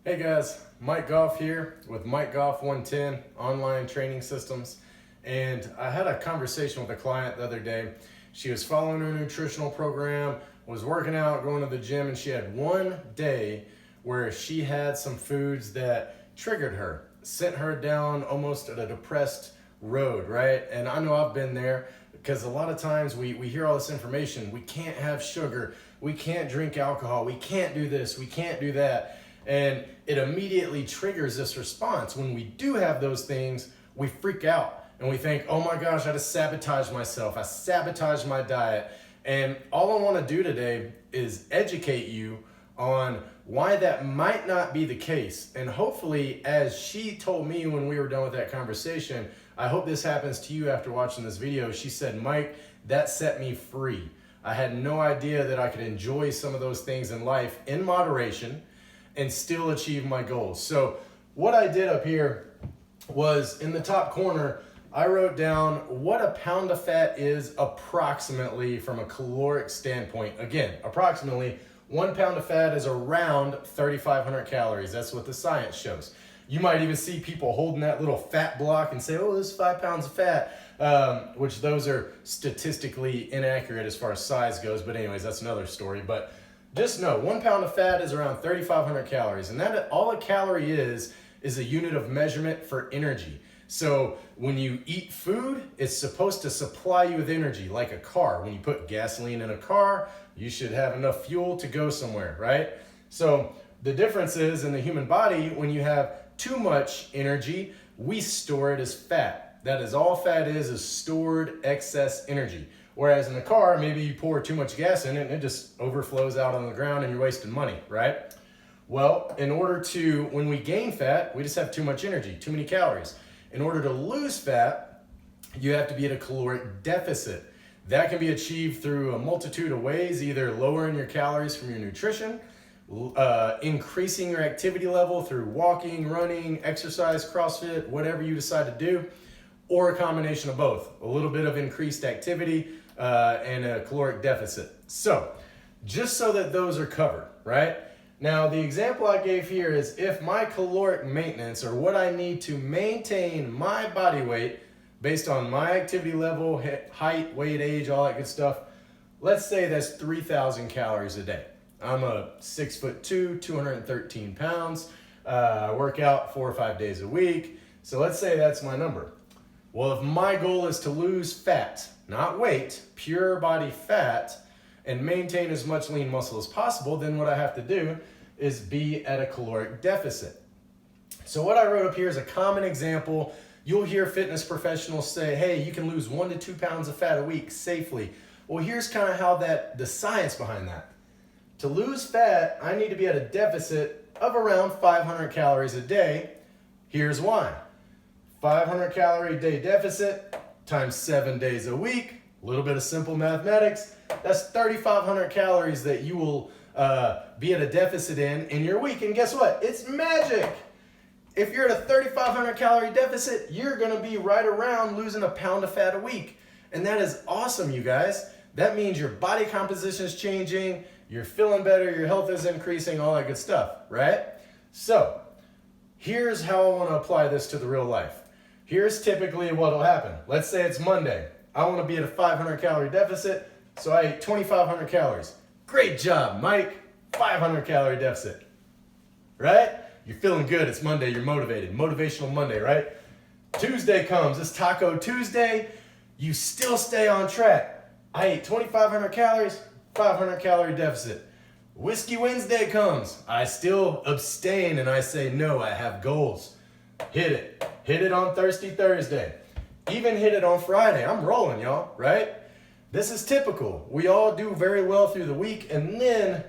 Hey guys, Mike Goff here with Mike Goff 110 Online Training Systems. And I had a conversation with a client the other day. She was following her nutritional program, was working out, going to the gym, and she had one day where she had some foods that triggered her, sent her down almost at a depressed road, right? And I know I've been there because a lot of times we hear all this information. We can't have sugar, we can't drink alcohol, we can't do this, we can't do that. And it immediately triggers this response. When we do have those things, we freak out and we think, oh my gosh, I just sabotaged myself. I sabotaged my diet. And all I want to do today is educate you on why that might not be the case. And hopefully, as she told me when we were done with that conversation, I hope this happens to you after watching this video. She said, Mike, that set me free. I had no idea that I could enjoy some of those things in life in moderation and still achieve my goals. So what I did up here was in the top corner, I wrote down what a pound of fat is approximately from a caloric standpoint. Again, approximately 1 pound of fat is around 3,500 calories. That's what the science shows. You might even see people holding that little fat block and say, oh, this is 5 pounds of fat, which those are statistically inaccurate as far as size goes. But anyways, that's another story. But just know 1 pound of fat is around 3,500 calories. And that all a calorie is a unit of measurement for energy. So when you eat food, it's supposed to supply you with energy like a car. When you put gasoline in a car, you should have enough fuel to go somewhere, right? So the difference is in the human body, when you have too much energy, we store it as fat. That is all fat is stored excess energy. Whereas in a car, maybe you pour too much gas in it and it just overflows out on the ground and you're wasting money, right? Well, in order to, when we gain fat, we just have too much energy, too many calories. In order to lose fat, you have to be at a caloric deficit. That can be achieved through a multitude of ways, either lowering your calories from your nutrition, increasing your activity level through walking, running, exercise, CrossFit, whatever you decide to do, or a combination of both, a little bit of increased activity and a caloric deficit. So, just so that those are covered, right? Now, the example I gave here is if my caloric maintenance, or what I need to maintain my body weight based on my activity level, height, weight, age, all that good stuff, let's say that's 3,000 calories a day. I'm a 6'2", 213 pounds, work out 4 or 5 days a week. So let's say that's my number. Well, if my goal is to lose fat, not weight, pure body fat, and maintain as much lean muscle as possible, then what I have to do is be at a caloric deficit. So what I wrote up here is a common example. You'll hear fitness professionals say, hey, you can lose 1 to 2 pounds of fat a week safely. Well, here's kind of how the science behind that. To lose fat, I need to be at a deficit of around 500 calories a day. Here's why. 500 calorie day deficit times 7 days a week, a little bit of simple mathematics, that's 3,500 calories that you will be at a deficit in your week. And guess what? It's magic. If you're at a 3,500 calorie deficit, you're going to be right around losing a pound of fat a week. And that is awesome, you guys. That means your body composition is changing, you're feeling better, your health is increasing, all that good stuff, right? So here's how I want to apply this to the real life. Here's typically what will happen. Let's say it's Monday. I want to be at a 500 calorie deficit, so I ate 2,500 calories. Great job, Mike. 500 calorie deficit, right? You're feeling good. It's Monday. You're motivated. Motivational Monday, right? Tuesday comes. It's Taco Tuesday. You still stay on track. I ate 2,500 calories, 500 calorie deficit. Whiskey Wednesday comes. I still abstain and I say, no, I have goals. Hit it. Hit it on Thirsty Thursday. Even hit it on Friday. I'm rolling, y'all, right? This is typical. We all do very well through the week. And then,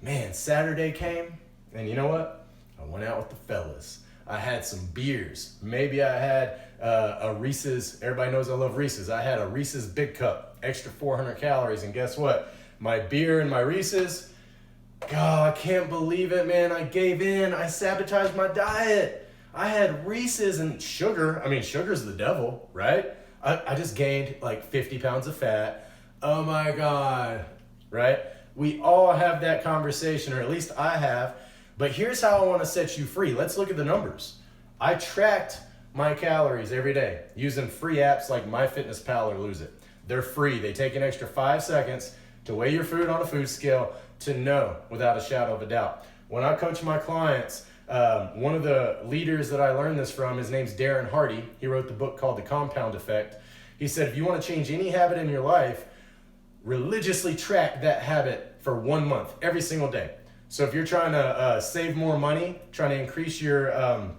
man, Saturday came. And you know what? I went out with the fellas. I had some beers. Maybe I had a Reese's. Everybody knows I love Reese's. I had a Reese's Big Cup, extra 400 calories. And guess what? My beer and my Reese's, God, I can't believe it, man. I gave in. I sabotaged my diet. I had Reese's and sugar. I mean, sugar's the devil, right? I just gained like 50 pounds of fat. Oh my God, right? We all have that conversation, or at least I have, But here's how I want to set you free. Let's look at the numbers. I tracked my calories every day using free apps like MyFitnessPal or Lose It. They're free. They take an extra 5 seconds to weigh your food on a food scale to know without a shadow of a doubt. When I coach my clients, one of the leaders that I learned this from, his name's Darren Hardy. He wrote the book called The Compound Effect. He said, if you want to change any habit in your life, religiously track that habit for 1 month, every single day. So if you're trying to save more money, trying to increase your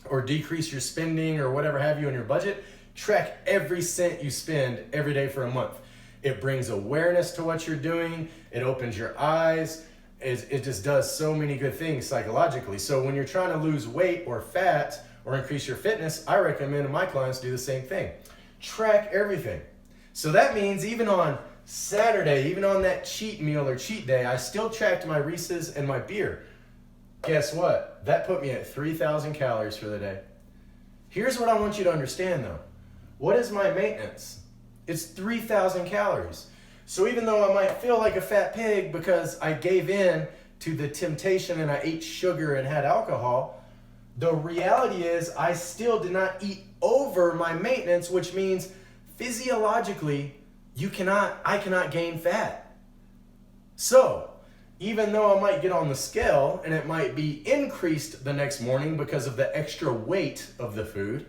or decrease your spending or whatever have you in your budget, track every cent you spend every day for a month. It brings awareness to what you're doing. It opens your eyes. It just does so many good things psychologically. So when you're trying to lose weight or fat or increase your fitness, I recommend my clients do the same thing. Track everything. So that means even on Saturday, even on that cheat meal or cheat day, I still tracked my Reese's and my beer. Guess what? That put me at 3,000 calories for the day. Here's what I want you to understand though. What is my maintenance? It's 3,000 calories. So even though I might feel like a fat pig because I gave in to the temptation and I ate sugar and had alcohol, the reality is I still did not eat over my maintenance, which means physiologically I cannot gain fat. So even though I might get on the scale and it might be increased the next morning because of the extra weight of the food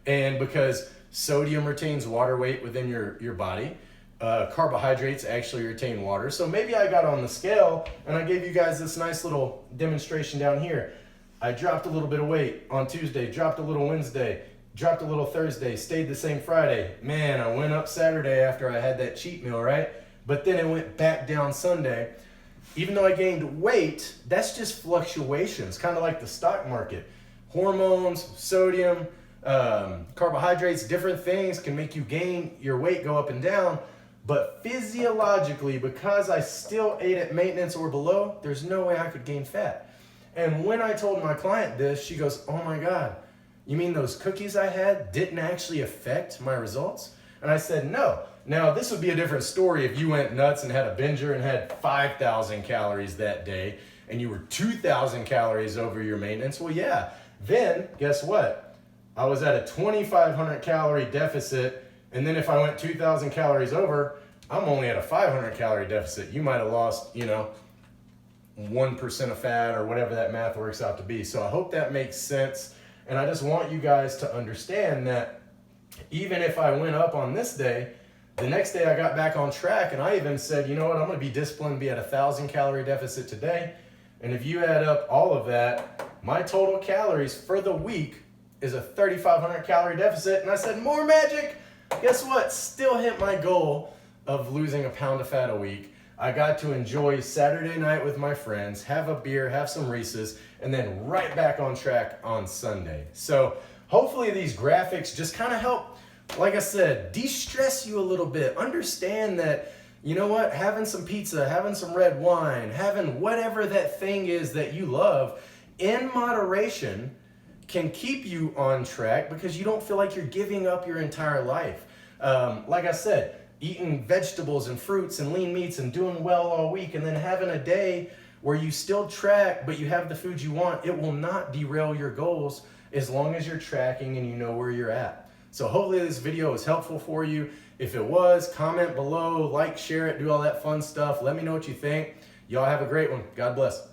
and because sodium retains water weight within your body, carbohydrates actually retain water. So maybe I got on the scale and I gave you guys this nice little demonstration down here. I dropped a little bit of weight on Tuesday, dropped a little Wednesday, dropped a little Thursday, stayed the same Friday. Man, I went up Saturday after I had that cheat meal, right? But then it went back down Sunday. Even though I gained weight, that's just fluctuations, kind of like the stock market. Hormones, sodium, carbohydrates, different things can make you gain your weight, go up and down. But physiologically, because I still ate at maintenance or below, there's no way I could gain fat. And when I told my client this, she goes, oh my God, you mean those cookies I had didn't actually affect my results? And I said, no. Now, this would be a different story if you went nuts and had a binger and had 5,000 calories that day and you were 2,000 calories over your maintenance. Well, yeah. Then, guess what? I was at a 2,500 calorie deficit, and then if I went 2,000 calories over, I'm only at a 500 calorie deficit. You might have lost, 1% of fat or whatever that math works out to be. So I hope that makes sense. And I just want you guys to understand that even if I went up on this day, the next day I got back on track and I even said, you know what, I'm going to be disciplined, be at a 1,000 calorie deficit today. And if you add up all of that, my total calories for the week is a 3,500 calorie deficit. And I said, more magic. Guess what? Still hit my goal of losing a pound of fat a week. I got to enjoy Saturday night with my friends, have a beer, have some Reese's, and then right back on track on Sunday. So hopefully these graphics just kind of help, like I said, de-stress you a little bit. Understand that, you know what, having some pizza, having some red wine, having whatever that thing is that you love in moderation can keep you on track because you don't feel like you're giving up your entire life. Like I said, eating vegetables and fruits and lean meats and doing well all week and then having a day where you still track but you have the food you want, it will not derail your goals as long as you're tracking and you know where you're at. So hopefully this video was helpful for you. If it was, comment below, like, share it, do all that fun stuff. Let me know what you think. Y'all have a great one. God bless.